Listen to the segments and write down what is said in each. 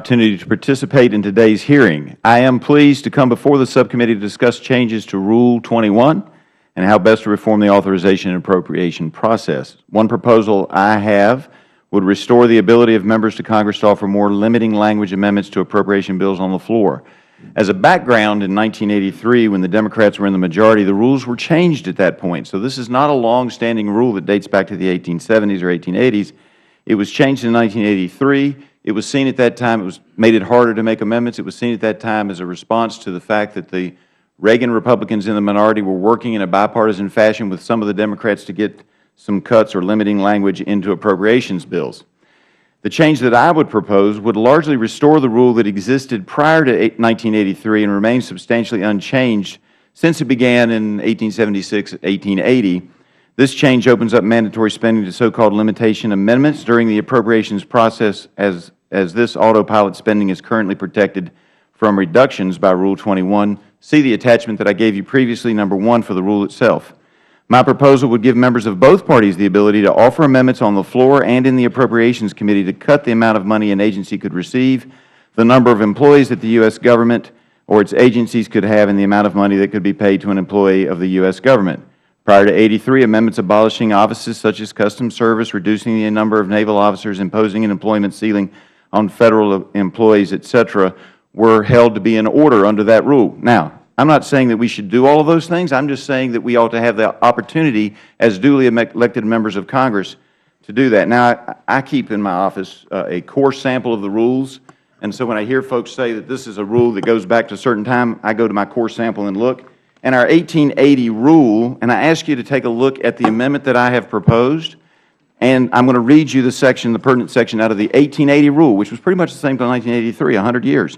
Opportunity to participate in today's hearing. I am pleased to come before the subcommittee to discuss changes to Rule 21 and how best to reform the authorization and appropriation process. One proposal I have would restore the ability of members to Congress to offer more limiting language amendments to appropriation bills on the floor. As a background, in 1983, when the Democrats were in the majority, the rules were changed at that point. So this is not a long-standing rule that dates back to the 1870s or 1880s. It was changed in 1983. It was seen at that time, made it harder to make amendments. It was seen at that time as a response to the fact that the Reagan Republicans in the minority were working in a bipartisan fashion with some of the Democrats to get some cuts or limiting language into appropriations bills. The change that I would propose would largely restore the rule that existed prior to 1983 and remains substantially unchanged since it began in 1876, 1880. This change opens up mandatory spending to so-called limitation amendments during the appropriations process as this autopilot spending is currently protected from reductions by Rule 21. See the attachment that I gave you previously, number 1, for the rule itself. My proposal would give members of both parties the ability to offer amendments on the floor and in the Appropriations Committee to cut the amount of money an agency could receive, the number of employees that the U.S. government or its agencies could have, and the amount of money that could be paid to an employee of the U.S. government. Prior to 83, amendments abolishing offices such as Customs Service, reducing the number of naval officers, imposing an employment ceiling on Federal employees, etc., were held to be in order under that rule. Now, I'm not saying that we should do all of those things. I'm just saying that we ought to have the opportunity as duly elected members of Congress to do that. Now, I keep in my office a core sample of the rules, and so when I hear folks say that this is a rule that goes back to a certain time, I go to my core sample and look. And our 1880 rule, and I ask you to take a look at the amendment that I have proposed, and I'm going to read you the section, the pertinent section out of the 1880 rule, which was pretty much the same to 1983, 100 years.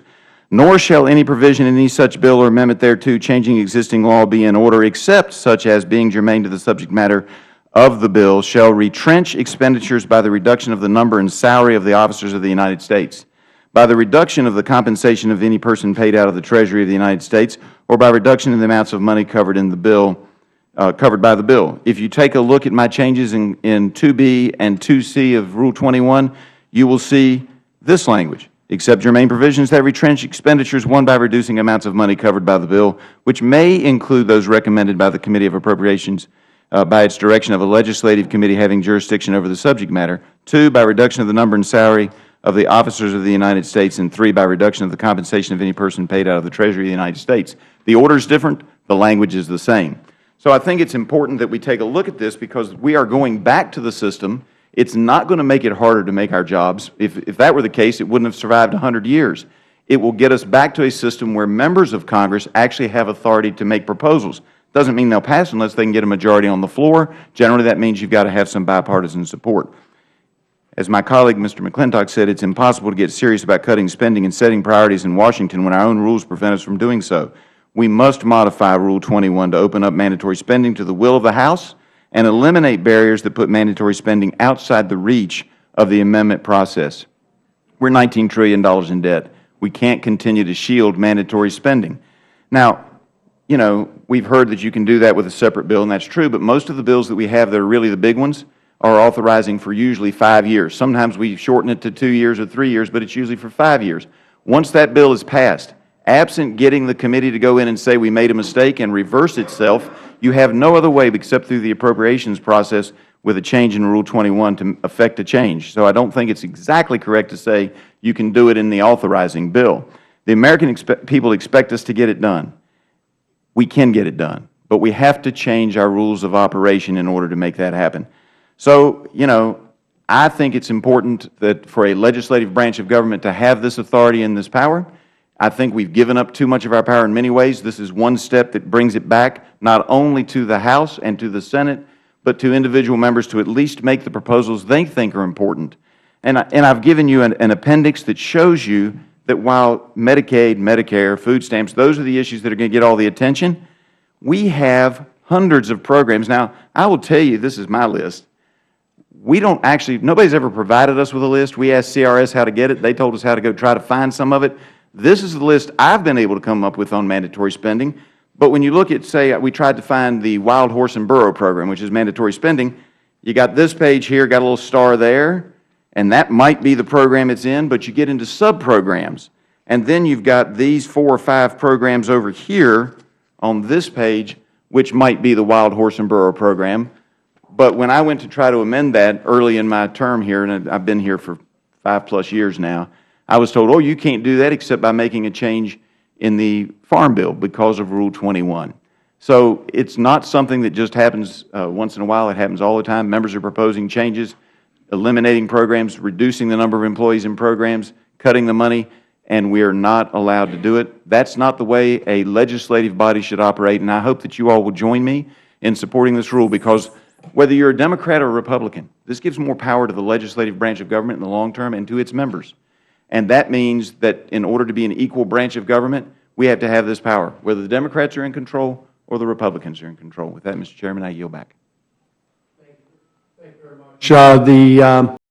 Nor shall any provision in any such bill or amendment thereto changing existing law be in order, except such as, being germane to the subject matter of the bill, shall retrench expenditures by the reduction of the number and salary of the officers of the United States, by the reduction of the compensation of any person paid out of the Treasury of the United States, or by reduction in the amounts of money covered in the bill, covered by the bill. If you take a look at my changes in 2B and 2C of Rule 21, you will see this language: except germane provisions that retrench expenditures, one, by reducing amounts of money covered by the bill, which may include those recommended by the Committee of Appropriations by its direction of a legislative committee having jurisdiction over the subject matter, 2, by reduction of the number and salary of the officers of the United States, and 3, by reduction of the compensation of any person paid out of the Treasury of the United States. The order is different. The language is the same. So I think it's important that we take a look at this because we are going back to the system. It's not going to make it harder to make our jobs. If that were the case, it wouldn't have survived 100 years. It will get us back to a system where members of Congress actually have authority to make proposals. Doesn't mean they'll pass unless they can get a majority on the floor. Generally, that means you've got to have some bipartisan support. As my colleague, Mr. McClintock, said, it's impossible to get serious about cutting spending and setting priorities in Washington when our own rules prevent us from doing so. We must modify Rule 21 to open up mandatory spending to the will of the House and eliminate barriers that put mandatory spending outside the reach of the amendment process. We're $19 trillion in debt. We can't continue to shield mandatory spending. Now, you know, we've heard that you can do that with a separate bill, and that's true, but most of the bills that we have that are really the big ones are authorizing for usually 5 years. Sometimes we shorten it to 2 years or 3 years, but it's usually for 5 years. Once that bill is passed, absent getting the committee to go in and say we made a mistake and reverse itself, you have no other way except through the appropriations process with a change in Rule 21 to effect a change. So I don't think it's exactly correct to say you can do it in the authorizing bill. The American people expect us to get it done. We can get it done, but we have to change our rules of operation in order to make that happen. So, you know, I think it's important that for a legislative branch of government to have this authority and this power. I think we've given up too much of our power in many ways. This is one step that brings it back not only to the House and to the Senate, but to individual members to at least make the proposals they think are important. And I've given you an appendix that shows you that while Medicaid, Medicare, food stamps, those are the issues that are going to get all the attention, we have hundreds of programs. Now, I will tell you, this is my list. We don't actually, nobody's ever provided us with a list. We asked CRS how to get it. They told us how to go try to find some of it. This is the list I've been able to come up with on mandatory spending. But when you look at, say, we tried to find the Wild Horse and Burro program, which is mandatory spending, you got this page here, got a little star there, And that might be the program it's in, but you get into sub-programs. And then you've got these 4 or 5 programs over here on this page, which might be the Wild Horse and Burro program. But when I went to try to amend that early in my term here, and I've been here for 5+ years now, I was told, oh, you can't do that except by making a change in the Farm Bill because of Rule 21. So it's not something that just happens once in a while. It happens all the time. Members are proposing changes, eliminating programs, reducing the number of employees in programs, cutting the money, and we are not allowed to do it. That's not the way a legislative body should operate, and I hope that you all will join me in supporting this rule, because whether you're a Democrat or a Republican, this gives more power to the legislative branch of government in the long term and to its members. And that means that in order to be an equal branch of government, we have to have this power, whether the Democrats are in control or the Republicans are in control. With that, Mr. Chairman, I yield back. Thank you very much.